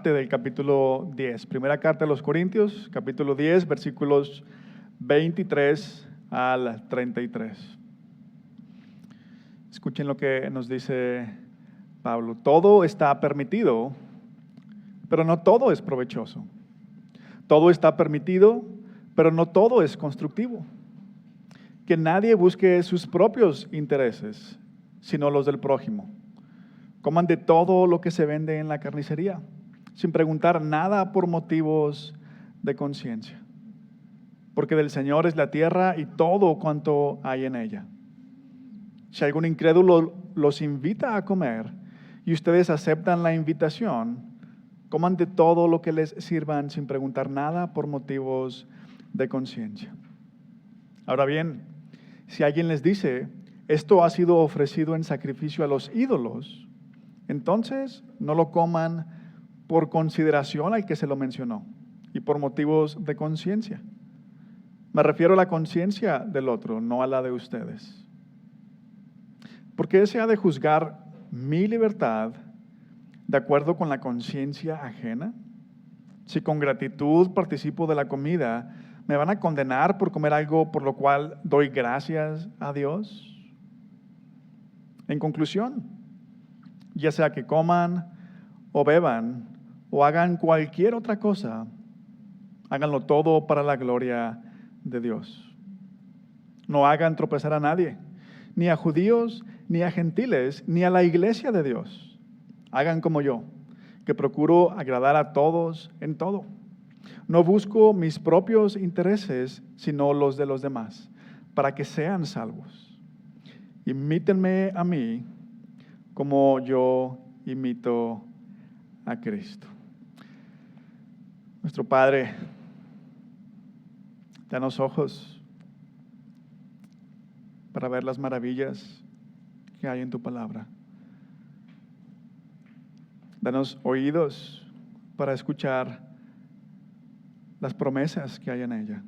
parte del capítulo 10. Primera carta de los Corintios, capítulo 10, versículos 23 al 33. Escuchen lo que nos dice Pablo. Todo está permitido, pero no todo es provechoso. Todo está permitido, pero no todo es constructivo. Que nadie busque sus propios intereses, sino los del prójimo. Coman de todo lo que se vende en la carnicería, sin preguntar nada por motivos de conciencia. Porque del Señor es la tierra y todo cuanto hay en ella. Si algún incrédulo los invita a comer y ustedes aceptan la invitación, coman de todo lo que les sirvan sin preguntar nada por motivos de conciencia. Ahora bien, si alguien les dice, esto ha sido ofrecido en sacrificio a los ídolos, entonces no lo coman por consideración al que se lo mencionó y por motivos de conciencia. Me refiero a la conciencia del otro, no a la de ustedes. ¿Por qué se ha de juzgar mi libertad de acuerdo con la conciencia ajena? Si con gratitud participo de la comida, ¿me van a condenar por comer algo por lo cual doy gracias a Dios? En conclusión, ya sea que coman o beban o hagan cualquier otra cosa, háganlo todo para la gloria de Dios. No hagan tropezar a nadie, ni a judíos, ni a gentiles, ni a la iglesia de Dios. Hagan como yo, que procuro agradar a todos en todo. No busco mis propios intereses, sino los de los demás, para que sean salvos. Imítenme a mí, como yo imito a Cristo. Nuestro Padre, danos ojos para ver las maravillas que hay en tu palabra. Danos oídos para escuchar las promesas que hay en ella.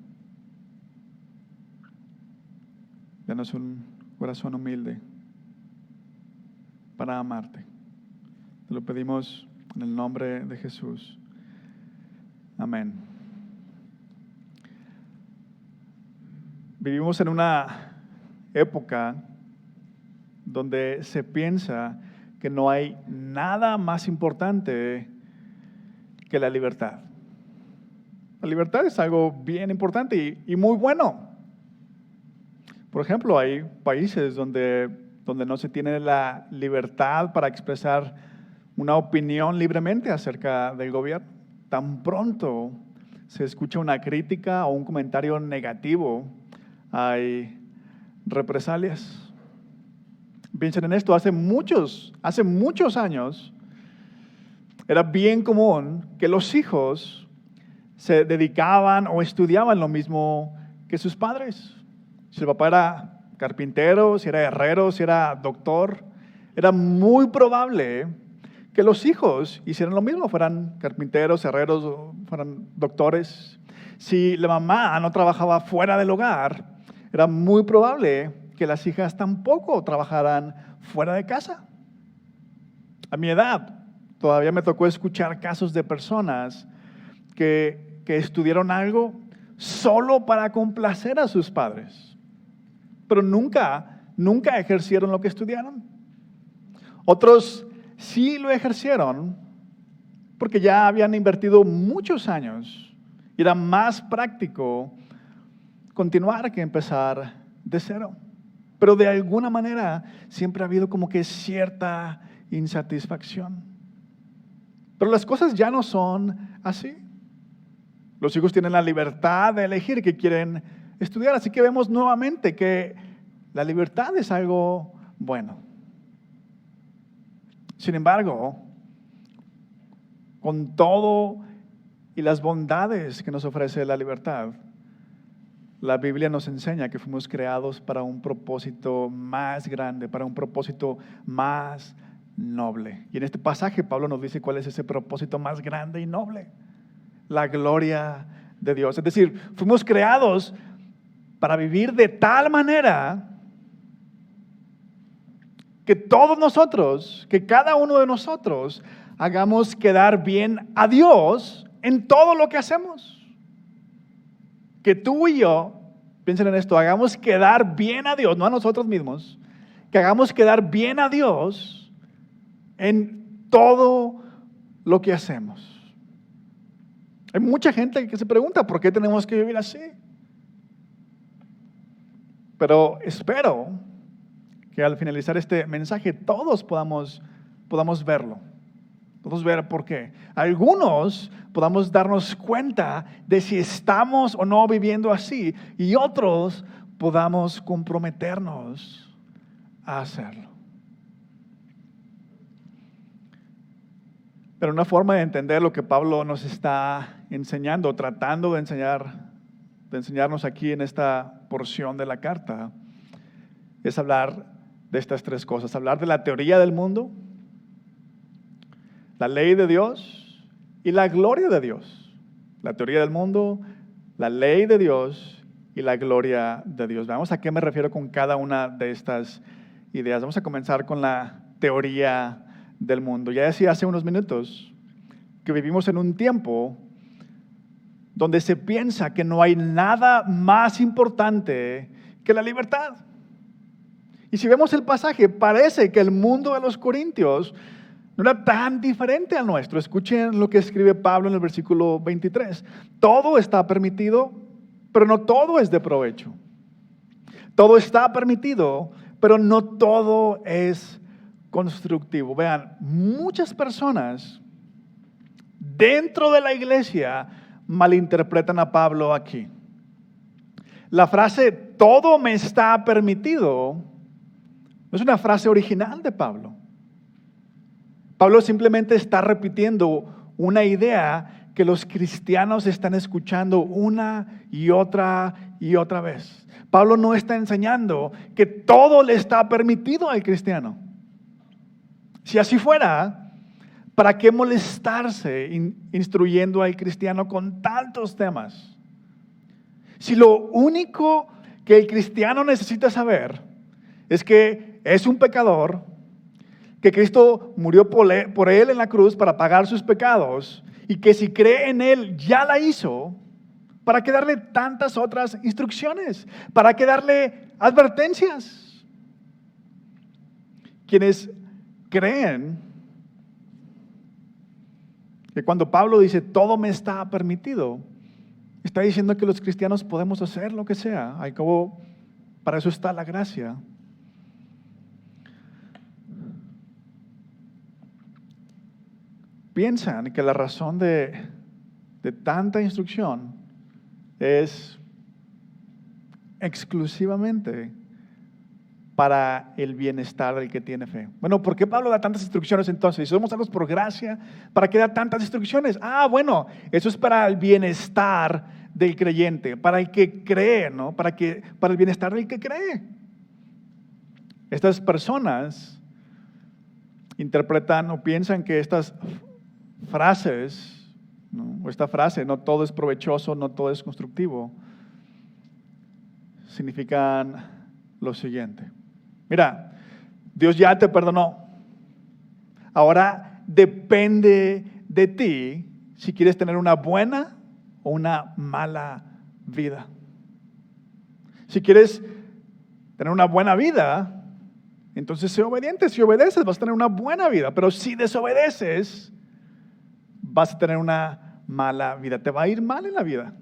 Danos un corazón humilde para amarte. Te lo pedimos en el nombre de Jesús. Amén. Vivimos en una época donde se piensa que no hay nada más importante que la libertad. La libertad es algo bien importante y muy bueno. Por ejemplo, hay países donde no se tiene la libertad para expresar una opinión libremente acerca del gobierno. Tan pronto se escucha una crítica o un comentario negativo, hay represalias. Piensen en esto, hace muchos años era bien común que los hijos se dedicaban o estudiaban lo mismo que sus padres. Si el papá era carpintero, si era herrero, si era doctor, era muy probable que los hijos hicieran lo mismo, fueran carpinteros, herreros, fueran doctores. Si la mamá no trabajaba fuera del hogar, era muy probable que las hijas tampoco trabajaran fuera de casa. A mi edad, todavía me tocó escuchar casos de personas que estudiaron algo solo para complacer a sus padres, pero nunca ejercieron lo que estudiaron. Otros sí lo ejercieron porque ya habían invertido muchos años y era más práctico continuar que empezar de cero. Pero de alguna manera siempre ha habido como que cierta insatisfacción. Pero las cosas ya no son así. Los hijos tienen la libertad de elegir qué quieren estudiar, así que vemos nuevamente que la libertad es algo bueno. Sin embargo, con todo y las bondades que nos ofrece la libertad, la Biblia nos enseña que fuimos creados para un propósito más grande, para un propósito más noble. Y en este pasaje Pablo nos dice cuál es ese propósito más grande y noble: la gloria de Dios. Es decir, fuimos creados para vivir de tal manera que todos nosotros, que cada uno de nosotros hagamos quedar bien a Dios en todo lo que hacemos. Que tú y yo, piensen en esto, hagamos quedar bien a Dios, no a nosotros mismos, que hagamos quedar bien a Dios en todo lo que hacemos. Hay mucha gente que se pregunta, ¿por qué tenemos que vivir así? Pero espero que al finalizar este mensaje todos podamos verlo. Podemos ver por qué. Algunos podamos darnos cuenta de si estamos o no viviendo así, y otros podamos comprometernos a hacerlo. Pero una forma de entender lo que Pablo nos está enseñando, tratando de enseñarnos aquí en esta porción de la carta, es hablar de estas tres cosas. Hablar de la teoría del mundo, la ley de Dios y la gloria de Dios. La teoría del mundo, la ley de Dios y la gloria de Dios. Veamos a qué me refiero con cada una de estas ideas. Vamos a comenzar con la teoría del mundo. Ya decía hace unos minutos que vivimos en un tiempo donde se piensa que no hay nada más importante que la libertad. Y si vemos el pasaje, parece que el mundo de los corintios no era tan diferente al nuestro. Escuchen lo que escribe Pablo en el versículo 23. Todo está permitido, pero no todo es de provecho. Todo está permitido, pero no todo es constructivo. Vean, muchas personas dentro de la iglesia malinterpretan a Pablo aquí. La frase todo me está permitido no es una frase original de Pablo. Pablo simplemente está repitiendo una idea que los cristianos están escuchando una y otra vez. Pablo no está enseñando que todo le está permitido al cristiano. Si así fuera, ¿para qué molestarse instruyendo al cristiano con tantos temas? Si lo único que el cristiano necesita saber es que es un pecador, que Cristo murió por él en la cruz para pagar sus pecados y que si cree en él ya la hizo, ¿para qué darle tantas otras instrucciones? ¿Para qué darle advertencias? Quienes creen que cuando Pablo dice todo me está permitido, está diciendo que los cristianos podemos hacer lo que sea. Para eso está la gracia. Piensan que la razón de tanta instrucción es exclusivamente para el bienestar del que tiene fe. Bueno, ¿por qué Pablo da tantas instrucciones entonces? Si somos salvos por gracia, ¿para qué da tantas instrucciones? Bueno, eso es para el bienestar del creyente, para el que cree, ¿no? Para el bienestar del que cree. Estas personas interpretan o piensan que estas frases, ¿no? O esta frase, no todo es provechoso, no todo es constructivo, significan lo siguiente. Mira, Dios ya te perdonó. Ahora depende de ti si quieres tener una buena o una mala vida. Si quieres tener una buena vida, entonces sé obediente. Si obedeces, vas a tener una buena vida. Pero si desobedeces, vas a tener una mala vida. Te va a ir mal en la vida.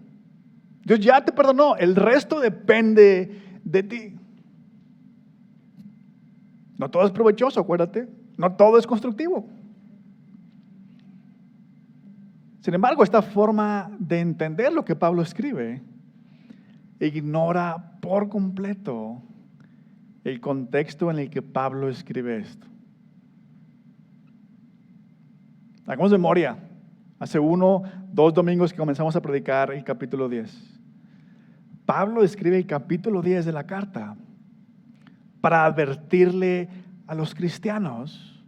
Dios ya te perdonó. El resto depende de ti. No todo es provechoso, acuérdate. No todo es constructivo. Sin embargo, esta forma de entender lo que Pablo escribe ignora por completo el contexto en el que Pablo escribe esto. Hagamos memoria. Hace 2 domingos que comenzamos a predicar el capítulo 10. Pablo escribe el capítulo 10 de la carta para advertirle a los cristianos,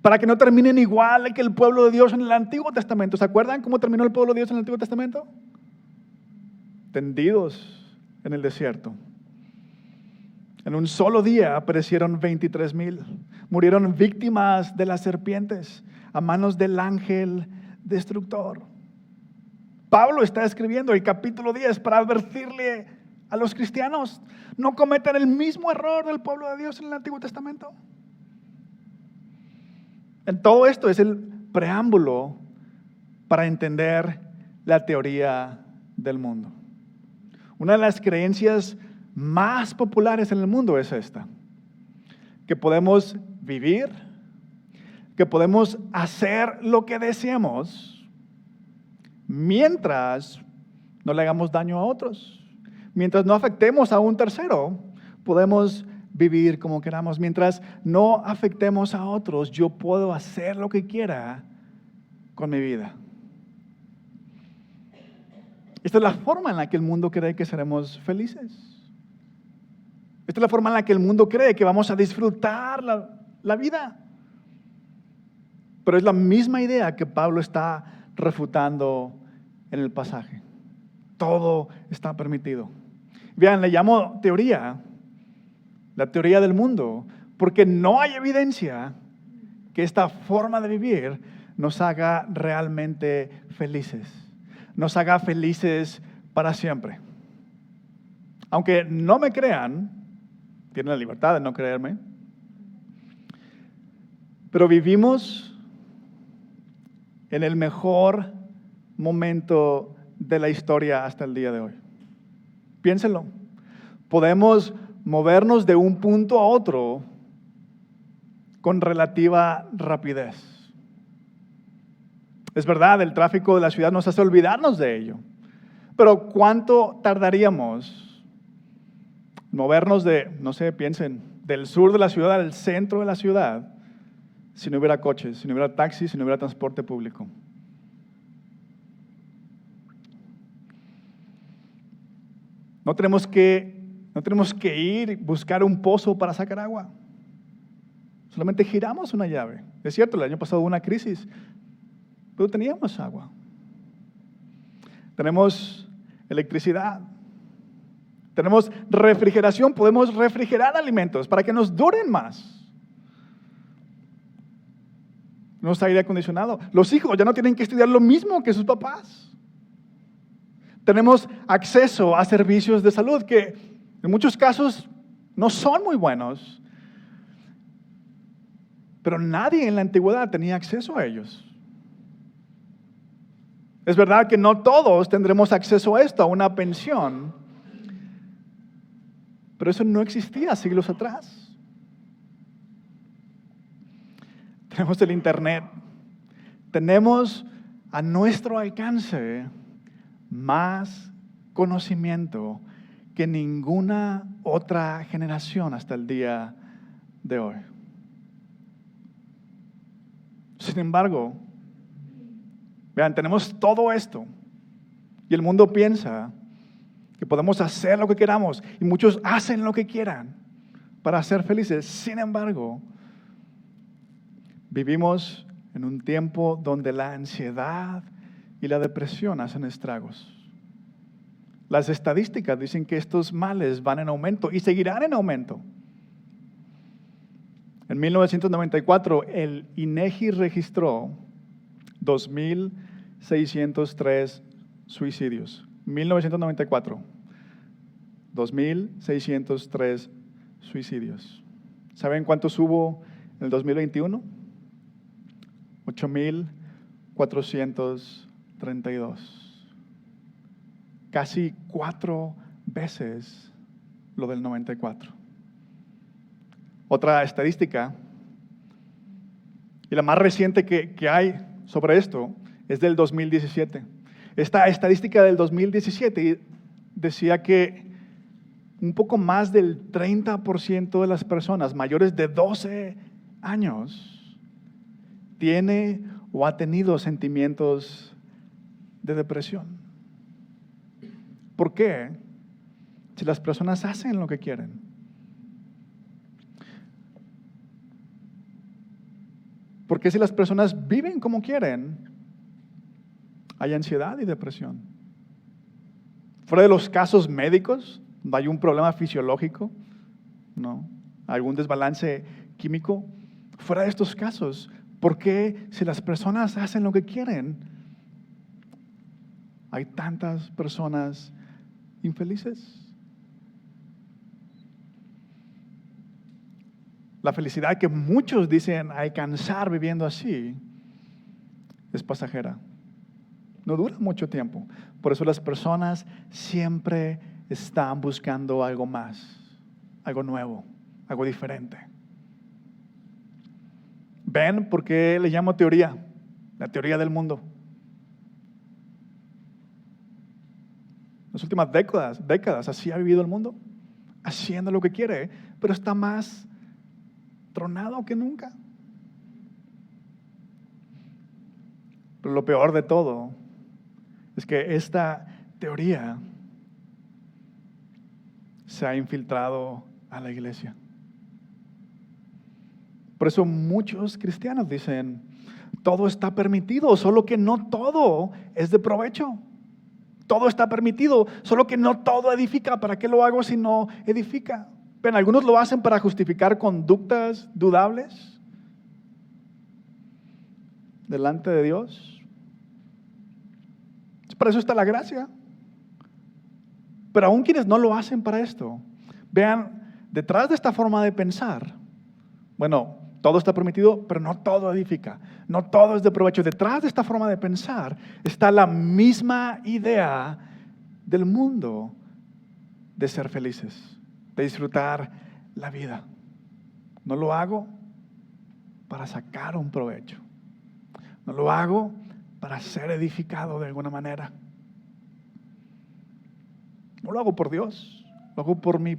para que no terminen igual que el pueblo de Dios en el Antiguo Testamento. ¿Se acuerdan cómo terminó el pueblo de Dios en el Antiguo Testamento? Tendidos en el desierto. En un solo día perecieron 23,000. Murieron víctimas de las serpientes. a manos del ángel destructor. Pablo está escribiendo el capítulo 10 para advertirle a los cristianos: no cometan el mismo error del pueblo de Dios en el Antiguo Testamento. En todo esto es el preámbulo para entender la teoría del mundo. Una de las creencias más populares en el mundo es esta: que podemos vivir, que podemos hacer lo que deseemos mientras no le hagamos daño a otros. Mientras no afectemos a un tercero, podemos vivir como queramos. Mientras no afectemos a otros, yo puedo hacer lo que quiera con mi vida. Esta es la forma en la que el mundo cree que seremos felices. Esta es la forma en la que el mundo cree que vamos a disfrutar la vida. Pero es la misma idea que Pablo está refutando en el pasaje. Todo está permitido. Vean, le llamo teoría, la teoría del mundo, porque no hay evidencia que esta forma de vivir nos haga realmente felices, nos haga felices para siempre. Aunque no me crean, tienen la libertad de no creerme, pero vivimos en el mejor momento de la historia hasta el día de hoy. Piénsenlo. Podemos movernos de un punto a otro con relativa rapidez. Es verdad, el tráfico de la ciudad nos hace olvidarnos de ello. Pero ¿cuánto tardaríamos en movernos piensen, del sur de la ciudad al centro de la ciudad si no hubiera coches, si no hubiera taxis, si no hubiera transporte público? No tenemos que ir y buscar un pozo para sacar agua. Solamente giramos una llave. Es cierto, el año pasado hubo una crisis, pero teníamos agua. Tenemos electricidad. Tenemos refrigeración, podemos refrigerar alimentos para que nos duren más. Tenemos aire acondicionado. Los hijos ya no tienen que estudiar lo mismo que sus papás. Tenemos acceso a servicios de salud que en muchos casos no son muy buenos, pero nadie en la antigüedad tenía acceso a ellos. Es verdad que no todos tendremos acceso a esto, a una pensión, pero eso no existía siglos atrás. Tenemos el internet, tenemos a nuestro alcance más conocimiento que ninguna otra generación hasta el día de hoy. Sin embargo, vean, tenemos todo esto y el mundo piensa que podemos hacer lo que queramos y muchos hacen lo que quieran para ser felices. Sin embargo, vivimos en un tiempo donde la ansiedad y la depresión hacen estragos. Las estadísticas dicen que estos males van en aumento y seguirán en aumento. En 1994, el INEGI registró 2,603 suicidios. 1994, 2,603 suicidios. ¿Saben cuántos hubo en el 2021? 8,432. Casi 4 veces lo del 94. Otra estadística, y la más reciente que hay sobre esto, es del 2017. Esta estadística del 2017 decía que un poco más del 30% de las personas mayores de 12 años tiene o ha tenido sentimientos de depresión. ¿Por qué? Si las personas hacen lo que quieren. Porque si las personas viven como quieren, hay ansiedad y depresión. Fuera de los casos médicos, donde hay un problema fisiológico, ¿no? Algún desbalance químico, fuera de estos casos, ¿Por qué si las personas hacen lo que quieren, hay tantas personas infelices? La felicidad que muchos dicen alcanzar viviendo así es pasajera. No dura mucho tiempo. Por eso las personas siempre están buscando algo más, algo nuevo, algo diferente. ¿Ven por qué le llamo teoría? La teoría del mundo. Las últimas décadas, así ha vivido el mundo, haciendo lo que quiere, pero está más tronado que nunca. Pero lo peor de todo es que esta teoría se ha infiltrado a la iglesia. Por eso muchos cristianos dicen, todo está permitido, solo que no todo es de provecho. Todo está permitido, solo que no todo edifica. ¿Para qué lo hago si no edifica? Pero algunos lo hacen para justificar conductas dudables delante de Dios. Para eso está la gracia. Pero aún quienes no lo hacen para esto, vean, detrás de esta forma de pensar, bueno, todo está permitido, pero no todo edifica, no todo es de provecho. Detrás de esta forma de pensar está la misma idea del mundo de ser felices, de disfrutar la vida. No lo hago para sacar un provecho. No lo hago para ser edificado de alguna manera. No lo hago por Dios, lo hago por mi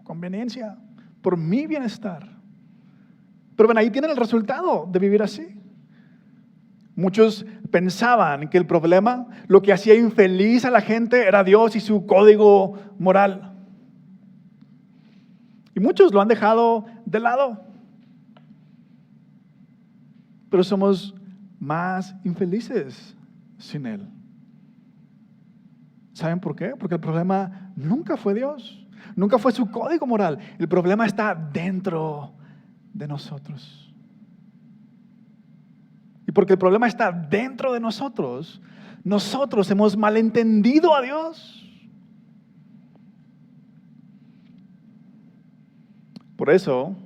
conveniencia, por mi bienestar. Pero ven, ahí tienen el resultado de vivir así. Muchos pensaban que el problema, lo que hacía infeliz a la gente era Dios y su código moral. Y muchos lo han dejado de lado. Pero somos más infelices sin Él. ¿Saben por qué? Porque el problema nunca fue Dios, nunca fue su código moral. El problema está dentro de nosotros. Y porque el problema está dentro de nosotros, nosotros hemos malentendido a Dios. Por eso,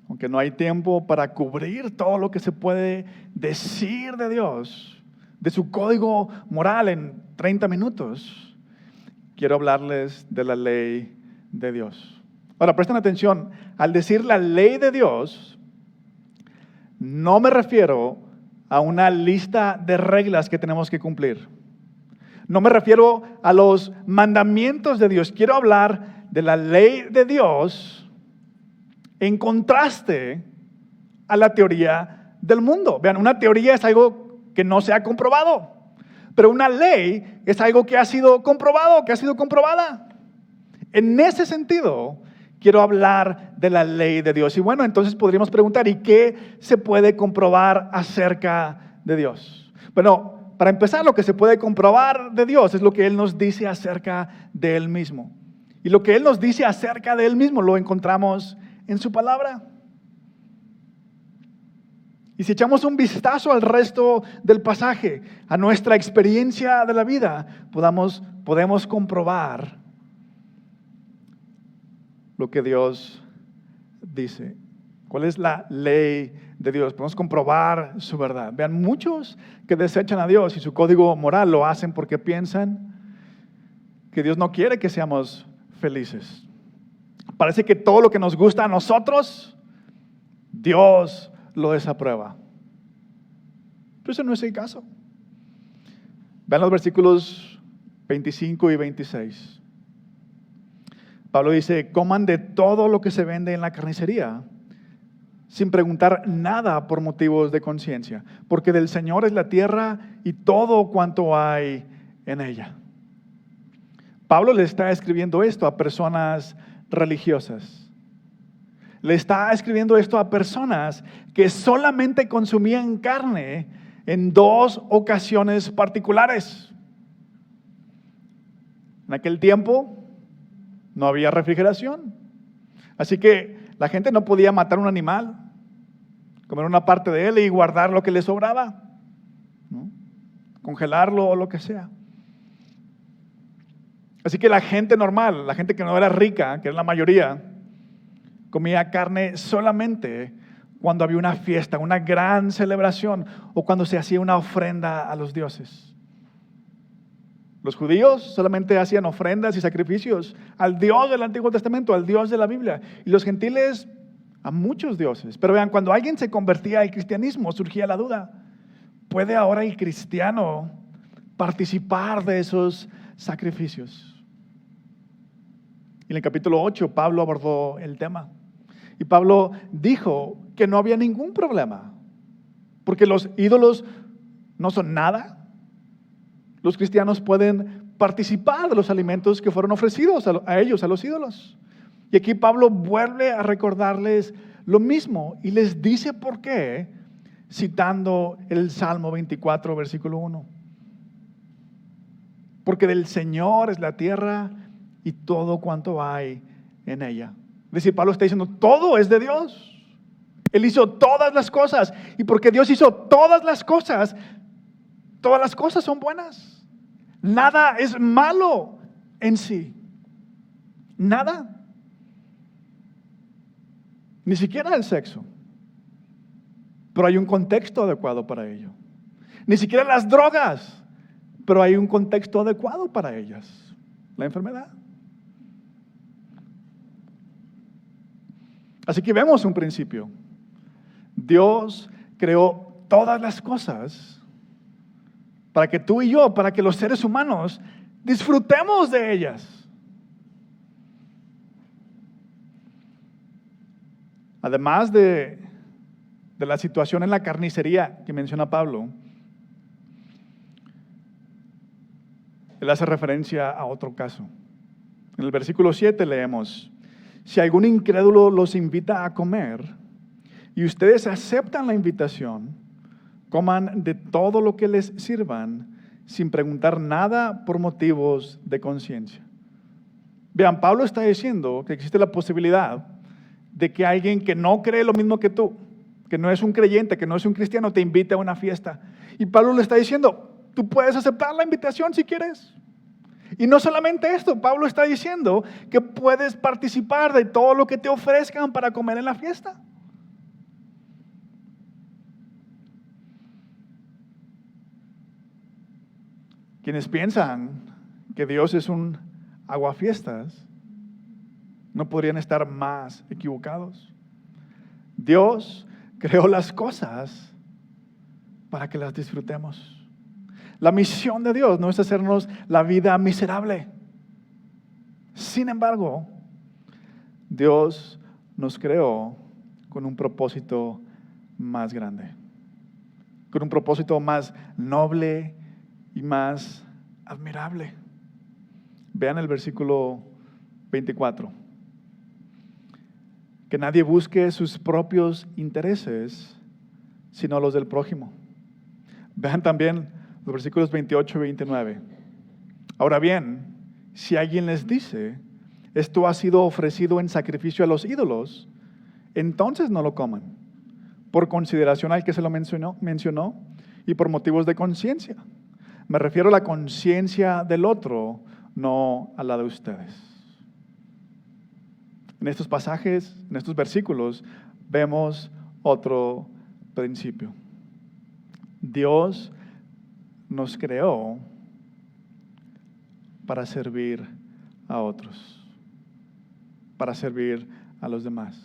aunque no hay tiempo para cubrir todo lo que se puede decir de Dios, de su código moral en 30 minutos, quiero hablarles de la ley de Dios. Ahora, presten atención, al decir la ley de Dios, no me refiero a una lista de reglas que tenemos que cumplir. No me refiero a los mandamientos de Dios. Quiero hablar de la ley de Dios en contraste a la teoría del mundo. Vean, una teoría es algo que no se ha comprobado, pero una ley es algo que ha sido comprobado, que ha sido comprobada. En ese sentido, quiero hablar de la ley de Dios. Y bueno, entonces podríamos preguntar, ¿y qué se puede comprobar acerca de Dios? Bueno, para empezar, lo que se puede comprobar de Dios es lo que Él nos dice acerca de Él mismo. Y lo que Él nos dice acerca de Él mismo lo encontramos en su palabra. Y si echamos un vistazo al resto del pasaje, a nuestra experiencia de la vida, podemos comprobar lo que Dios dice. ¿Cuál es la ley de Dios? Podemos comprobar su verdad. Vean, muchos que desechan a Dios y su código moral lo hacen porque piensan que Dios no quiere que seamos felices. Parece que todo lo que nos gusta a nosotros, Dios lo desaprueba. Pero eso no es el caso. Vean los versículos 25 y 26. Pablo dice, coman de todo lo que se vende en la carnicería, sin preguntar nada por motivos de conciencia, porque del Señor es la tierra y todo cuanto hay en ella. Pablo le está escribiendo esto a personas religiosas. Le está escribiendo esto a personas que solamente consumían carne en dos ocasiones particulares. En aquel tiempo no había refrigeración. Así que la gente no podía matar un animal, comer una parte de él y guardar lo que le sobraba, ¿no? Congelarlo o lo que sea. Así que la gente normal, la gente que no era rica, que era la mayoría, comía carne solamente cuando había una fiesta, una gran celebración o cuando se hacía una ofrenda a los dioses. Los judíos solamente hacían ofrendas y sacrificios al Dios del Antiguo Testamento, al Dios de la Biblia. Y los gentiles a muchos dioses. Pero vean, cuando alguien se convertía al cristianismo, surgía la duda: ¿puede ahora el cristiano participar de esos sacrificios? Y en el capítulo 8, Pablo abordó el tema. Y Pablo dijo que no había ningún problema, porque los ídolos no son nada. Los cristianos pueden participar de los alimentos que fueron ofrecidos a ellos, a los ídolos. Y aquí Pablo vuelve a recordarles lo mismo y les dice por qué, citando el Salmo 24, versículo 1. Porque del Señor es la tierra y todo cuanto hay en ella. Es decir, Pablo está diciendo, todo es de Dios. Él hizo todas las cosas. Y porque Dios hizo todas las cosas son buenas. Nada es malo en sí. Nada. Ni siquiera el sexo. Pero hay un contexto adecuado para ello. Ni siquiera las drogas. Pero hay un contexto adecuado para ellas. La enfermedad. Así que vemos un principio. Dios creó todas las cosas para que tú y yo, para que los seres humanos disfrutemos de ellas. Además de la situación en la carnicería que menciona Pablo, él hace referencia a otro caso. En el versículo 7 leemos: si algún incrédulo los invita a comer y ustedes aceptan la invitación, coman de todo lo que les sirvan sin preguntar nada por motivos de conciencia. Vean, Pablo está diciendo que existe la posibilidad de que alguien que no cree lo mismo que tú, que no es un creyente, que no es un cristiano, te invite a una fiesta. Y Pablo le está diciendo, tú puedes aceptar la invitación si quieres. Y no solamente esto, Pablo está diciendo que puedes participar de todo lo que te ofrezcan para comer en la fiesta. Quienes piensan que Dios es un aguafiestas no podrían estar más equivocados. Dios creó las cosas para que las disfrutemos. La misión de Dios no es hacernos la vida miserable. Sin embargo, Dios nos creó con un propósito más grande, con un propósito más noble y más admirable. Vean el versículo 24. Que nadie busque sus propios intereses, sino los del prójimo. Vean también los versículos 28 y 29. Ahora bien, si alguien les dice, esto ha sido ofrecido en sacrificio a los ídolos, entonces no lo coman, por consideración al que se lo mencionó y por motivos de conciencia. Me refiero a la conciencia del otro, no a la de ustedes. En estos pasajes, en estos versículos, vemos otro principio. Dios nos creó para servir a otros, para servir a los demás.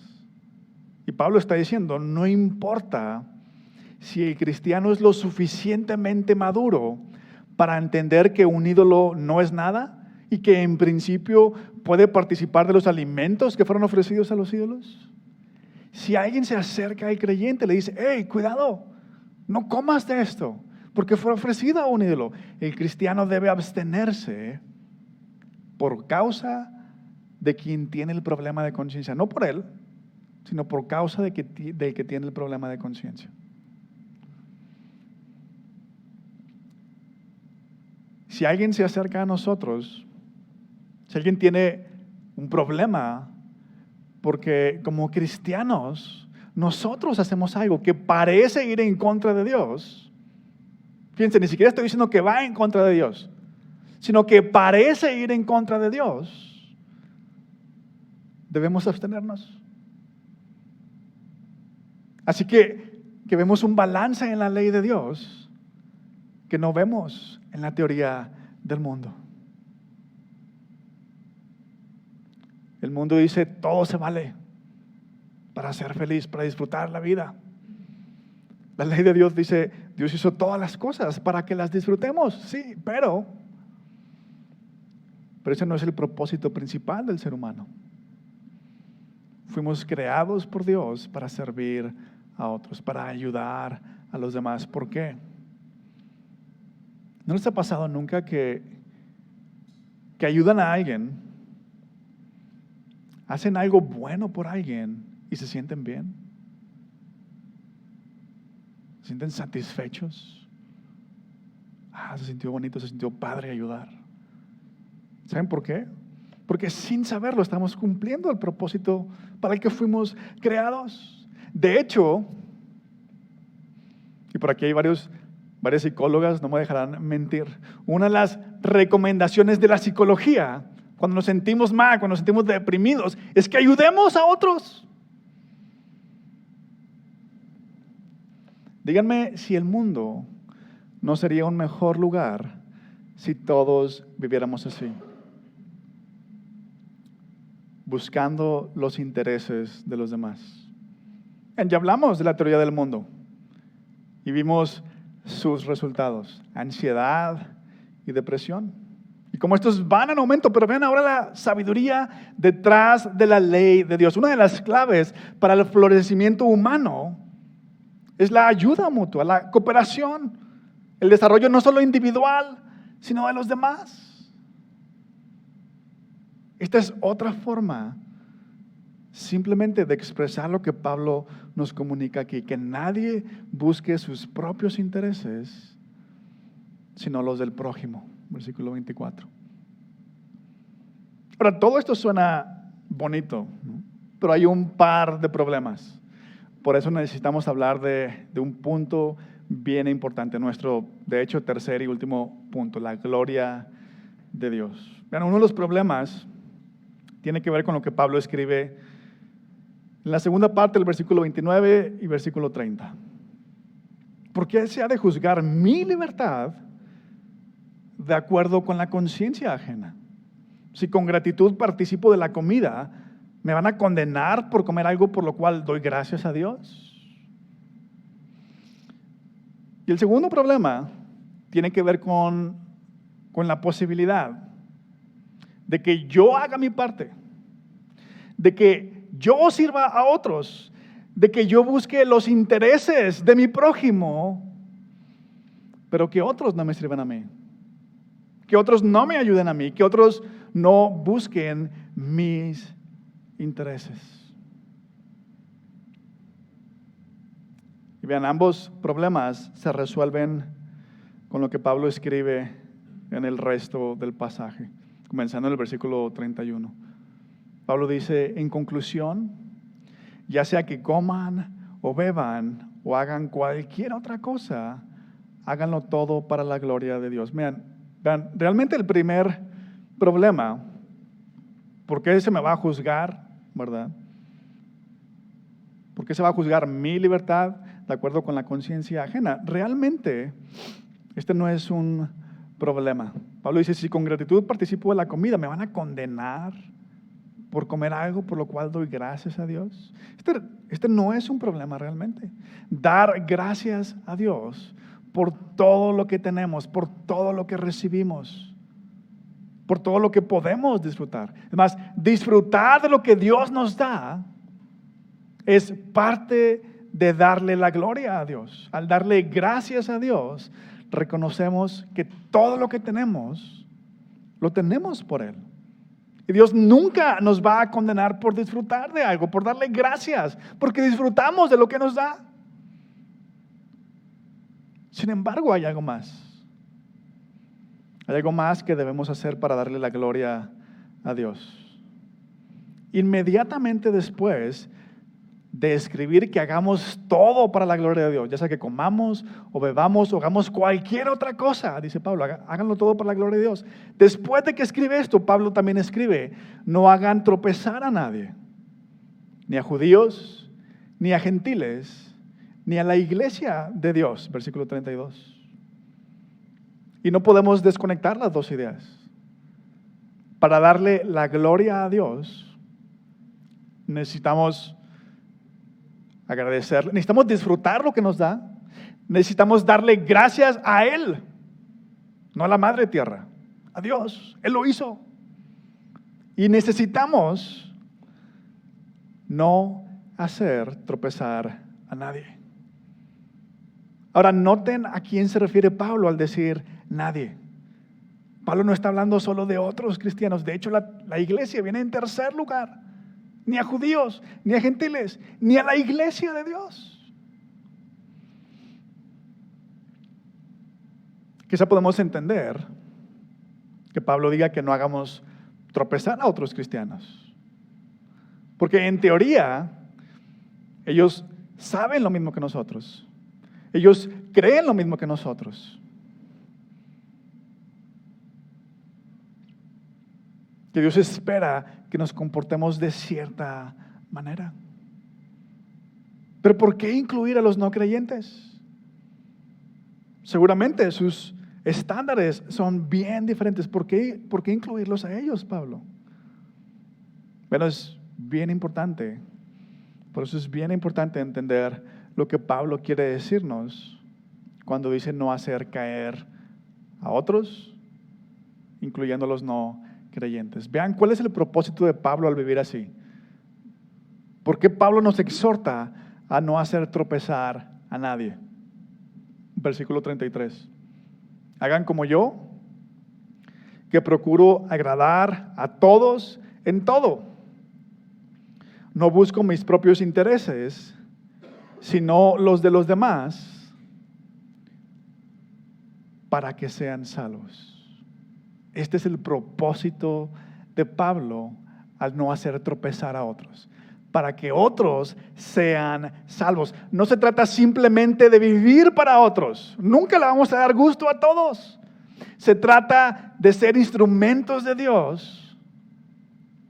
Y Pablo está diciendo, no importa si el cristiano es lo suficientemente maduro para entender que un ídolo no es nada y que en principio puede participar de los alimentos que fueron ofrecidos a los ídolos. Si alguien se acerca al creyente y le dice, hey, cuidado, no comas de esto, porque fue ofrecido a un ídolo. El cristiano debe abstenerse por causa de quien tiene el problema de conciencia. No por él, sino por causa del que tiene el problema de conciencia. Si alguien se acerca a nosotros, si alguien tiene un problema, porque como cristianos nosotros hacemos algo que parece ir en contra de Dios, fíjense, ni siquiera estoy diciendo que va en contra de Dios, sino que parece ir en contra de Dios, debemos abstenernos. Así que vemos un balance en la ley de Dios que no vemos en la teoría del mundo. El mundo dice, todo se vale para ser feliz, para disfrutar la vida. La ley de Dios dice, Dios hizo todas las cosas para que las disfrutemos, sí, pero ese no es el propósito principal del ser humano. Fuimos creados por Dios para servir a otros, para ayudar a los demás. ¿Por qué? ¿No les ha pasado nunca que ayudan a alguien, hacen algo bueno por alguien y se sienten bien? ¿Se sienten satisfechos? Se sintió bonito, se sintió padre ayudar. ¿Saben por qué? Porque sin saberlo estamos cumpliendo el propósito para el que fuimos creados. De hecho, y por aquí hay varias psicólogas, no me dejarán mentir, una de las recomendaciones de la psicología, cuando nos sentimos mal, cuando nos sentimos deprimidos, es que ayudemos a otros. Díganme si el mundo no sería un mejor lugar si todos viviéramos así, buscando los intereses de los demás. Ya hablamos de la teoría del mundo y vimos sus resultados: ansiedad y depresión. Y como estos van en aumento, pero vean ahora la sabiduría detrás de la ley de Dios. Una de las claves para el florecimiento humano es la ayuda mutua, la cooperación, el desarrollo no solo individual, sino de los demás. Esta es otra forma simplemente de expresar lo que Pablo nos comunica aquí, que nadie busque sus propios intereses, sino los del prójimo. Versículo 24. Ahora, todo esto suena bonito, ¿no? Pero hay un par de problemas. Por eso necesitamos hablar de un punto bien importante, nuestro, de hecho, tercer y último punto, la gloria de Dios. Vean, uno de los problemas tiene que ver con lo que Pablo escribe en la segunda parte del versículo 29 y versículo 30. ¿Por qué se ha de juzgar mi libertad de acuerdo con la conciencia ajena? Si con gratitud participo de la comida, ¿me van a condenar por comer algo por lo cual doy gracias a Dios? Y el segundo problema tiene que ver con la posibilidad de que yo haga mi parte, de que yo sirva a otros, de que yo busque los intereses de mi prójimo, pero que otros no me sirvan a mí, que otros no me ayuden a mí, que otros no busquen mis intereses. Y vean, ambos problemas se resuelven con lo que Pablo escribe en el resto del pasaje, comenzando en el versículo 31. Pablo dice, en conclusión, ya sea que coman o beban o hagan cualquier otra cosa, háganlo todo para la gloria de Dios. Vean, realmente el primer problema, ¿por qué se me va a juzgar, verdad? ¿Por qué se va a juzgar mi libertad de acuerdo con la conciencia ajena? Realmente, este no es un problema. Pablo dice, si con gratitud participo de la comida, ¿me van a condenar por comer algo por lo cual doy gracias a Dios? Este no es un problema realmente. Dar gracias a Dios por todo lo que tenemos, por todo lo que recibimos, por todo lo que podemos disfrutar. Además, disfrutar de lo que Dios nos da es parte de darle la gloria a Dios. Al darle gracias a Dios, reconocemos que todo lo que tenemos, lo tenemos por Él. Y Dios nunca nos va a condenar por disfrutar de algo, por darle gracias, porque disfrutamos de lo que nos da. Sin embargo, hay algo más. Hay algo más que debemos hacer para darle la gloria a Dios. Inmediatamente después de escribir que hagamos todo para la gloria de Dios, ya sea que comamos o bebamos o hagamos cualquier otra cosa, dice Pablo, háganlo todo para la gloria de Dios. Después de que escribe esto, Pablo también escribe, no hagan tropezar a nadie, ni a judíos, ni a gentiles, ni a la iglesia de Dios, versículo 32. Y no podemos desconectar las dos ideas. Para darle la gloria a Dios, necesitamos agradecerle, necesitamos disfrutar lo que nos da, necesitamos darle gracias a Él, no a la madre tierra, a Dios. Él lo hizo. Y necesitamos no hacer tropezar a nadie. Ahora, noten a quién se refiere Pablo al decir nadie. Pablo no está hablando solo de otros cristianos. De hecho, la iglesia viene en tercer lugar. Ni a judíos, ni a gentiles, ni a la iglesia de Dios. Quizá podemos entender que Pablo diga que no hagamos tropezar a otros cristianos. Porque en teoría, ellos saben lo mismo que nosotros. Ellos creen lo mismo que nosotros. Que Dios espera que nos comportemos de cierta manera. Pero ¿por qué incluir a los no creyentes? Seguramente sus estándares son bien diferentes. ¿Por qué incluirlos a ellos, Pablo? Bueno, es bien importante. Por eso es bien importante entender lo que Pablo quiere decirnos cuando dice no hacer caer a otros, incluyendo a los no creyentes. Vean cuál es el propósito de Pablo al vivir así. ¿Por qué Pablo nos exhorta a no hacer tropezar a nadie? Versículo 33. Hagan como yo, que procuro agradar a todos en todo. No busco mis propios intereses, sino los de los demás, para que sean salvos. Este es el propósito de Pablo al no hacer tropezar a otros, para que otros sean salvos. No se trata simplemente de vivir para otros. Nunca le vamos a dar gusto a todos. Se trata de ser instrumentos de Dios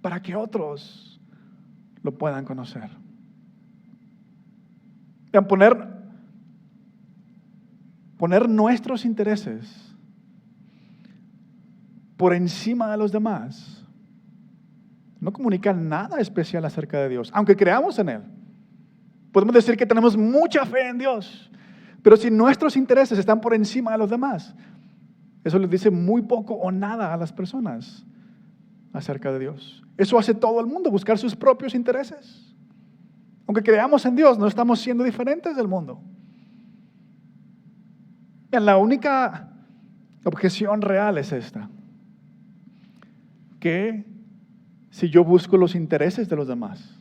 para que otros lo puedan conocer. Poner nuestros intereses por encima de los demás no comunica nada especial acerca de Dios, aunque creamos en Él. Podemos decir que tenemos mucha fe en Dios, pero si nuestros intereses están por encima de los demás, eso les dice muy poco o nada a las personas acerca de Dios. Eso hace todo el mundo, buscar sus propios intereses. Aunque creamos en Dios, no estamos siendo diferentes del mundo. La única objeción real es esta: que si yo busco los intereses de los demás,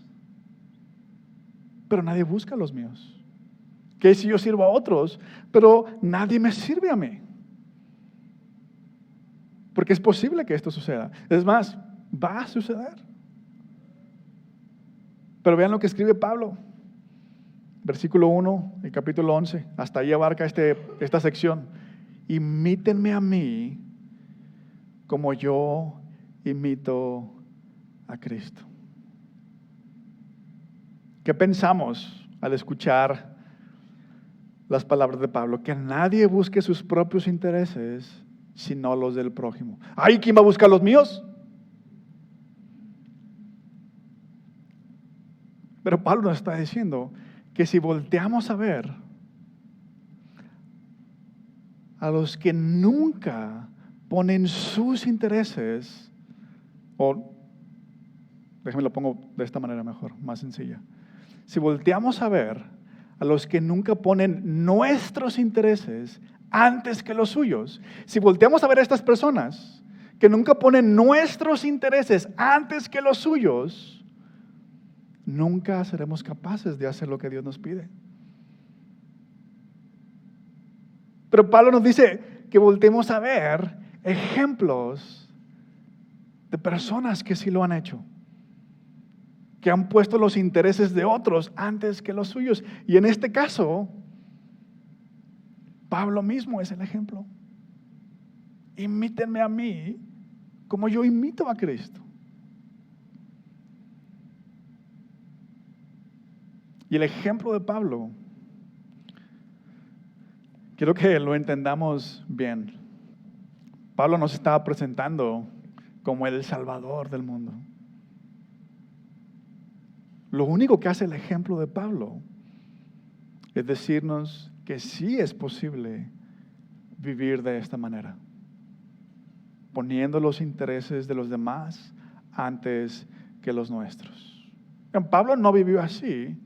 pero nadie busca los míos. Que si yo sirvo a otros, pero nadie me sirve a mí. Porque es posible que esto suceda. Es más, va a suceder. Pero vean lo que escribe Pablo. Versículo 1, el capítulo 11. Hasta ahí abarca esta sección. Imítenme a mí como yo imito a Cristo. ¿Qué pensamos al escuchar las palabras de Pablo? Que nadie busque sus propios intereses, sino los del prójimo. ¿Ay, quién va a buscar los míos? Pero Pablo nos está diciendo que si volteamos a ver a los que nunca ponen sus intereses, o déjenme lo pongo de esta manera mejor, más sencilla. Si volteamos a ver a los que nunca ponen nuestros intereses antes que los suyos, si volteamos a ver a estas personas que nunca ponen nuestros intereses antes que los suyos, nunca seremos capaces de hacer lo que Dios nos pide. Pero Pablo nos dice que volteemos a ver ejemplos de personas que sí lo han hecho. que han puesto los intereses de otros antes que los suyos. Y en este caso, Pablo mismo es el ejemplo. Imítenme a mí como yo imito a Cristo. Y el ejemplo de Pablo, quiero que lo entendamos bien. Pablo nos estaba presentando como el Salvador del mundo. Lo único que hace el ejemplo de Pablo es decirnos que sí es posible vivir de esta manera, poniendo los intereses de los demás antes que los nuestros. Pablo no vivió así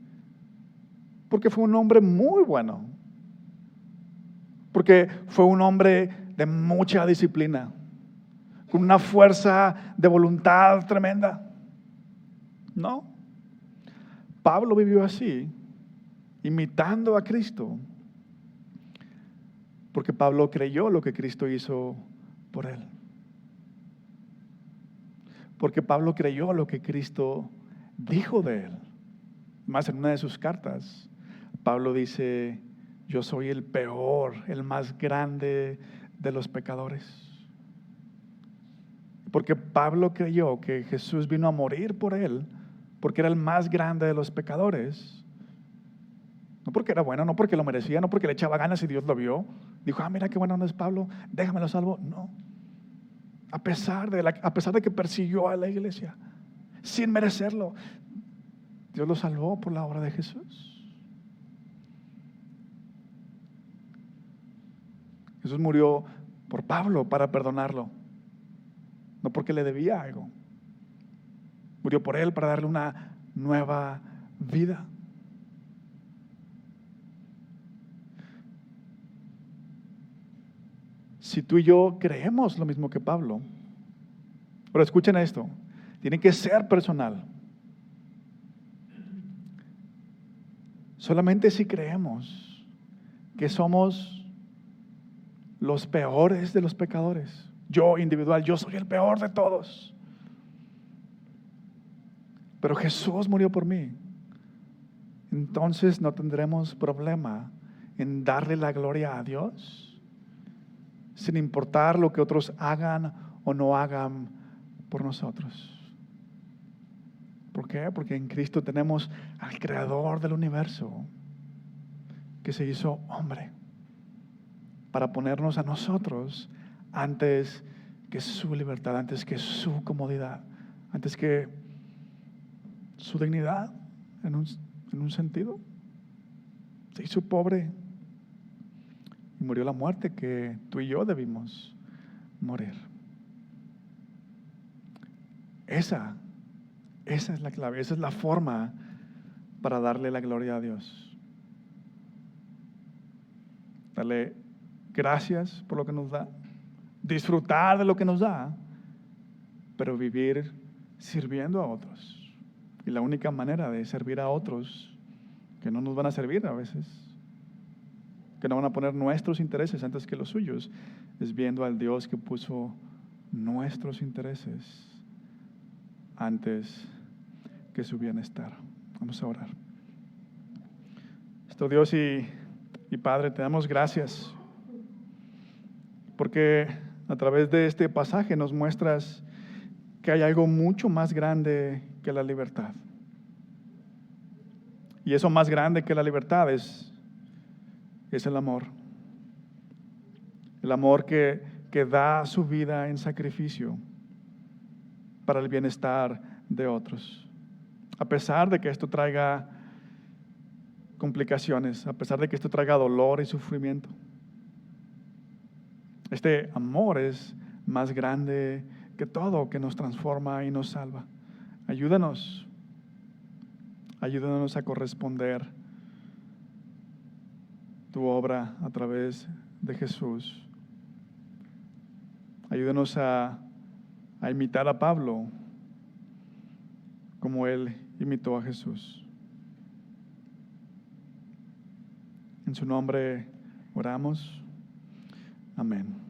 porque fue un hombre muy bueno, porque fue un hombre de mucha disciplina, con una fuerza de voluntad tremenda. No. Pablo vivió así, imitando a Cristo, porque Pablo creyó lo que Cristo hizo por él. Porque Pablo creyó lo que Cristo dijo de él. Más en una de sus cartas, Pablo dice: yo soy el peor, el más grande de los pecadores. Porque Pablo creyó que Jesús vino a morir por él, porque era el más grande de los pecadores. No porque era bueno, no porque lo merecía, no porque le echaba ganas y Dios lo vio. Dijo: mira qué bueno no es Pablo, déjamelo salvo. No. A pesar de que persiguió a la iglesia, sin merecerlo, Dios lo salvó por la obra de Jesús. Jesús murió por Pablo para perdonarlo, no porque le debía algo. Murió por él para darle una nueva vida. Si tú y yo creemos lo mismo que Pablo, pero escuchen esto, tiene que ser personal. Solamente si creemos que somos los peores de los pecadores, yo individual, yo soy el peor de todos, pero Jesús murió por mí, entonces no tendremos problema en darle la gloria a Dios, sin importar lo que otros hagan o no hagan por nosotros. ¿Por qué? Porque en Cristo tenemos al Creador del universo, que se hizo hombre para ponernos a nosotros antes que su libertad, antes que su comodidad, antes que su dignidad, en un sentido. Se hizo pobre y murió la muerte que tú y yo debimos morir. Esa es la clave, esa es la forma para darle la gloria a Dios. Darle gracias por lo que nos da, disfrutar de lo que nos da, pero vivir sirviendo a otros. Y la única manera de servir a otros, que no nos van a servir a veces, que no van a poner nuestros intereses antes que los suyos, es viendo al Dios que puso nuestros intereses antes que su bienestar. Vamos a orar. Nuestro Dios y Padre, te damos gracias porque a través de este pasaje nos muestras que hay algo mucho más grande que la libertad. Y eso más grande que la libertad es el amor. El amor que da su vida en sacrificio para el bienestar de otros. A pesar de que esto traiga complicaciones, a pesar de que esto traiga dolor y sufrimiento. Este amor es más grande que todo, que nos transforma y nos salva. Ayúdanos a corresponder tu obra a través de Jesús. Ayúdanos a imitar a Pablo como él imitó a Jesús. En su nombre oramos. Amén.